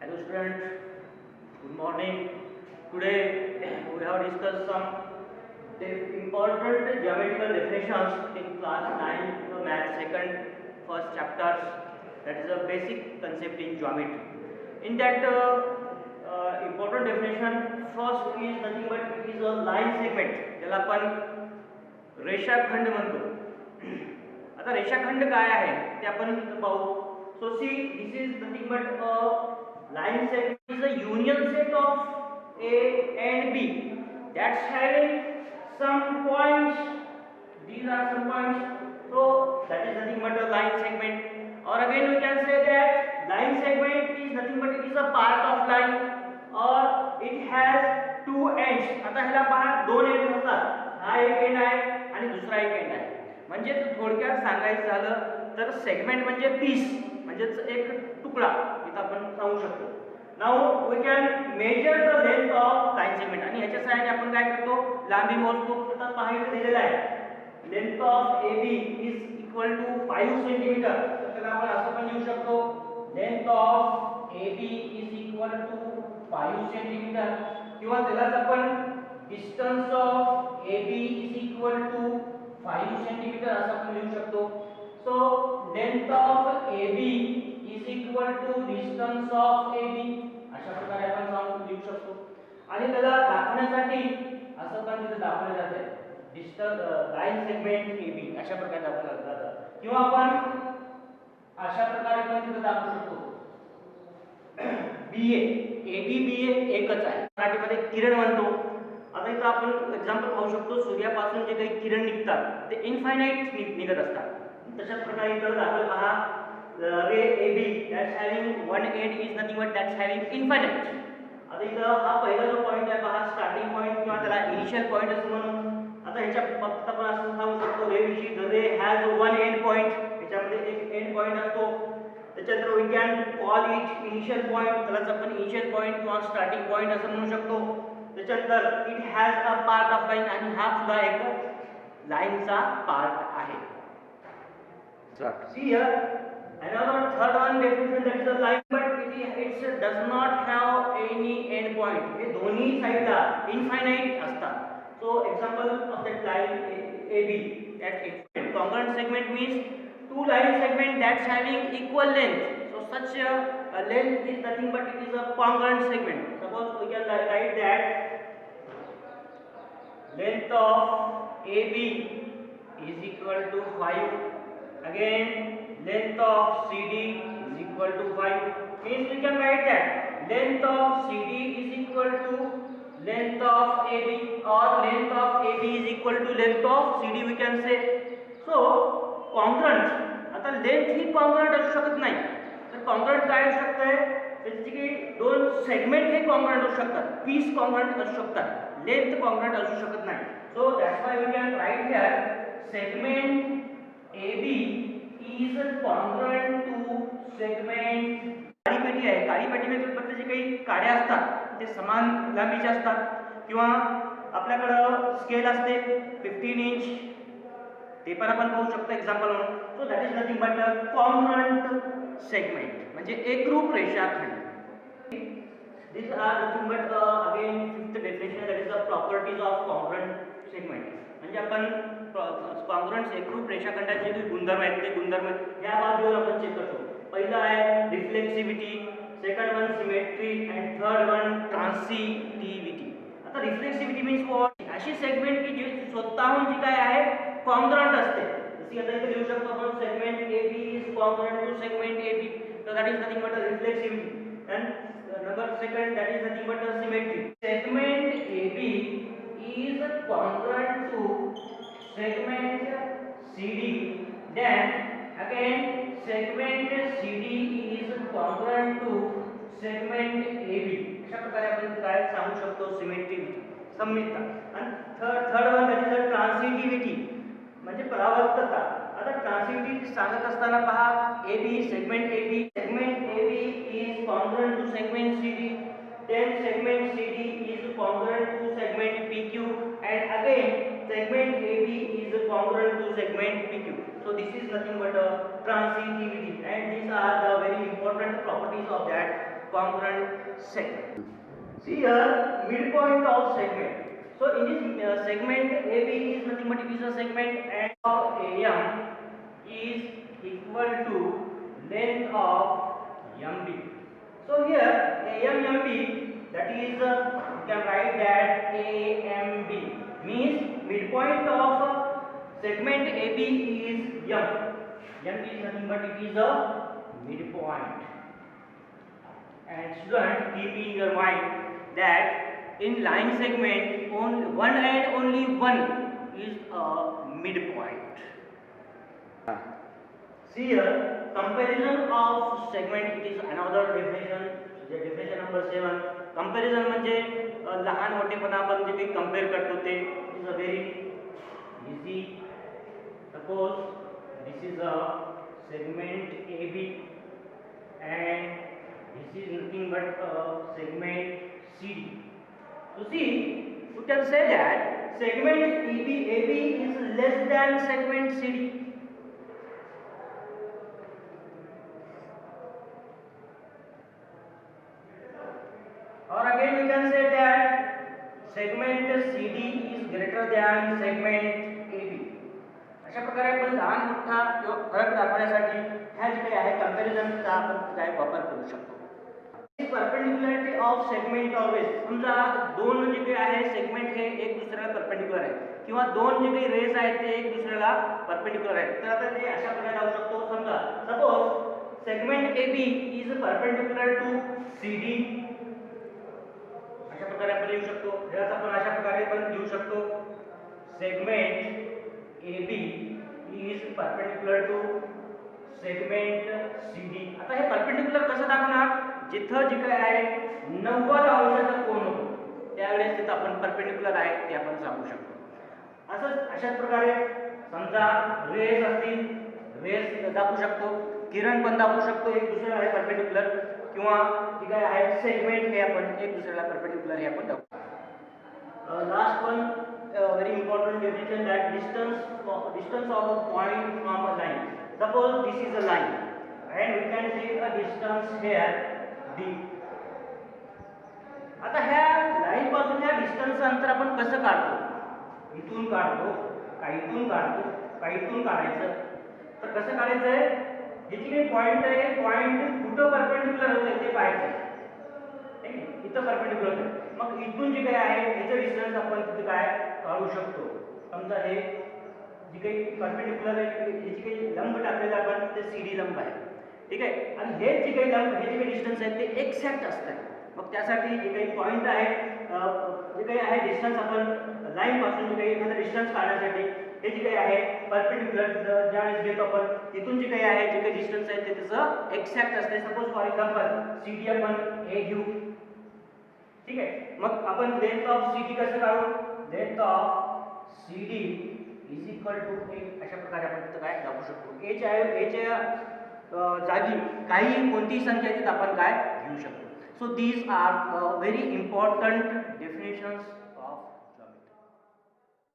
Hello student, good morning. Today we have discussed some important geometrical definitions in class 9 math second first chapters, that is a basic concept in geometry. In that important definition, first is nothing but it is a line segment, ज्याला आपण रेषाखंड म्हणतो. आता रेषाखंड काय आहे ते आपण पाहू. So see, this is nothing but a line segment is a union set of A and B that's having some points. These are some points. So that is nothing but a line segment. Or again we can say that line segment is nothing but it is a part of line or it has two ends. आता ह्याला पहा दोन and असतात. हा एक and आहे आणि दुसरा एक एंड आहे. म्हणजे थोडक्यात सांगायचं झालं तर सेगमेंट म्हणजे पीस म्हणजेच एक तुकडा इथं आपण सांगू शकतो. Now we can measure the length of line segment आणि ह्याच्या सहाय्याने आपण काय करतो लांबी मोजतो. आता पहा इथे दिलेला आहे length of AB is equal to 5 centimetre. तर त्याला आपण असं पण लिहू शकतो length of AB is equal to 5 centimetre किंवा त्यालाच आपण distance of AB is equal to 5 centimetre असं आपण लिहू शकतो. So length of AB is equal to distance of AB अशा प्रकारे आपण सांगू लिहू शकतो. आणि त्याला दाखवण्यासाठी असं पण तिथे दाखवलं जाते डिस्टन्स लाइन सेगमेंट AB अशा प्रकारे दाखवलं जातं किंवा आपण अशा प्रकारे पण तिथे दाखवू शकतो BA AB BA एकच आहे. मराठीमध्ये किरण म्हणतो. आता इथं आपण एक्झाम्पल पाहू शकतो सूर्यापासून जे काही किरण निघतात ते इनफायनाइट निघत असतात. तशाच प्रकारे इथं दाखवलं पहा रे AB that's having one end is nothing but that's having infinite. आता इथं हा पहिला जो पॉइंट आहे पहा स्टार्टिंग पॉइंट किंवा त्याला इनिशियल पॉइंट असं म्हणू. आता ह्याच्या बाबतीत आपण असं सांगू शकतो रे विषयी द रे हॅज वन एंड पॉइंट. ह्याच्यामध्ये एक एंड पॉइंट असतो. त्याच्यानंतर we can call it initial point. त्यालाच आपण इनिशियल पॉइंट किंवा स्टार्टिंग पॉइंट असं म्हणू शकतो. त्याच्यानंतर it has a part of line आणि हा सुद्धा एक लाईनचा पार्ट आहे. See here, another third one definition that is a line, but it does not have any end point. हे दोन्ही साइडला इनफायनाइट असतात. So example of that line AB, that congruent segment means two line segment that's having equal length. So such a length is nothing but it is a congruent segment. Suppose we can write that length of AB is equal to 5. Again length of CD is equal to 5. Means we can write that length of CD is equal to length of AB or length of AB is equal to length of CD we can say. So congruent, आता length ही congruent असू शकत नाही. तर congruent काय असू शकते जसे की दोन सेगमेंट हे congruent असू शकतात, पीस congruent असू शकतात, length congruent असू शकत नाही. So that's why we can write here segment AB is congruent to segment. काळी पेटी आहे. काळी पेटीमध्ये फक्त जे काही काड्या असतात ते समान लांबीचे असतात किंवा आपल्याकडे स्केल असते 15 इंच ते पण आपण पाहू शकतो एक्झाम्पल म्हणून. So that is nothing but congruent segment म्हणजे एकरूप रेषाखंड. These are nothing but again fifth definition, that is the properties of congruent segment. म्हणजे आपण कॉंग्रुएंट एकरूप रेषाखंडाचे जे गुणधर्म आहेत ते गुणधर्म या बाजूवर आपण चेक करतो. पहिला आहे reflexivity, second one symmetry and third one transitivity. आता रिफ्लेक्सिव्हिटी मीन्स व्हॉट? अशी सेगमेंट की जी स्वतःहून जी काय आहे कॉंग्रुएंट असते. जसे आता इथे लिहू शकतो आपण segment AB is congruent to segment AB. So that is nothing but a reflexivity. And number second, that is nothing but a symmetry. Segment AB is congruent to segment CD. Then again segment CD is congruent to segment AB. अशा प्रकारे आपण काय सांगू शकतो symmetricity, सममितता. आणि third one that is a transitivity म्हणजे परावर्तकता. आता ट्रान्सिटिव्हिटी सांगत असताना पहा AB segment AB is congruent to segment CD. Then segment CD is congruent to segment PQ and again segment AB is congruent to segment PQ. So this is nothing but a transitivity and these are the very important properties of that congruent segment. See here, midpoint of segment. So in this segment, AB is nothing but it is a segment, and of AM is equal to length of MB. So here AMB, that is you can write that AMB means midpoint of segment AB is M. M is nothing but it is a midpoint. And student, keep in your mind that in line segment only one and only one is a midpoint. See here, comparison of segment, it is another definition. Definition number 7. Comparison म्हणजे लहान मोठेपणा आपण जे काही compare करतो ते is a very easy. Suppose this is a segment AB and this is nothing but segment CD. So see, you can say that segment AB is less than segment CD. Or again we can say that segment CD is greater than segment AB. अशा प्रकारे आपण लहान मोठा किंवा फरक दाखवण्यासाठी ह्या जे काही आहे कंपॅरिझनचा आपण काय वापर करू शकतो. परपेंडिक्युलरिटी ऑफ सेगमेंट ऑलवेज. समजा दोन जे काही आहे सेगमेंट हे एक दुसऱ्याला परपेंडिक्युलर आहे किंवा दोन जे काही रेस आहेत ते एक दुसऱ्याला परपेंडिक्युलर आहेत. तर आता ते अशा प्रकारे दाखवू शकतो. समजा suppose segment AB is perpendicular to CD. अशा प्रकारे आपण लिहू शकतो. याचा आपण अशा प्रकारे पण लिहू शकतो. Segment AB is perpendicular to segment CD. आता हे परपेंडिक्युलर कसं दाखवणार? जिथं जे काय आहे 90 अंशाचा कोन होतो त्यावेळेस तिथं आपण परपेंडिक्युलर आहे ते आपण सांगू शकतो. असंच अशाच प्रकारे समजा रेस असतील, रेस दाखवू शकतो, किरण पण दाखवू शकतो एक दुसऱ्याला आहे परपेंडिक्युलर, किंवा जे काय आहे सेगमेंट हे आपण एक दुसऱ्याला परपेंडिक्युलर हे आपण दाखवू. Last one very important definition, that distance of a point from a line. Suppose this is a line and we can take a distance here d. आता ह्या लाईन पासून ह्या डिस्टन्स अंतर आपण कसं काढतो? इथून काढतो, काहीतून काढतो, काहीतून काढायचं. तर कसं काढायचंय? हे जे काही पॉइंट आहे पॉइंट कुठं परपेंडिक्युलर होते ते पाहायचं. ठीक आहे, इथं परपेंडिक्युलर आहे. मग इथून जे काही आहे याचं डिस्टन्स आपण तिथे काय काढू शकतो. समजा हे जे काही परपेंडिक्युलर आहे याची काही लंब टाकलेलं आपण ते CD लंब आहे. ठीक आहे, आणि हे जे काही लंब हे जे काही डिस्टन्स आहे ते एक्झॅक्ट असतात. मग त्यासाठी जे काही पॉइंट आहे जे काही आहे डिस्टन्स आपण लाईन पासून जे काही एखादा डिस्टन्स काढण्यासाठी हे जे काही आहे परपेंडिक्युलर ज्यावेळेस घेतो आपण तिथून जे काही आहे जे काही डिस्टन्स आहे ते त्याचं एक्झॅक्ट असते. सपोज फॉर एक्झाम्पल CD आपण हे घेऊ. ठीक आहे, मग आपण लेंथ ऑफ CD कसं काढू? Length of CD is equal to a. अशा प्रकारे आपण तिथं काय दाखवू शकतो. च्या जागी काही कोणतीही संख्या तिथं आपण काय घेऊ शकतो. So these are very important definitions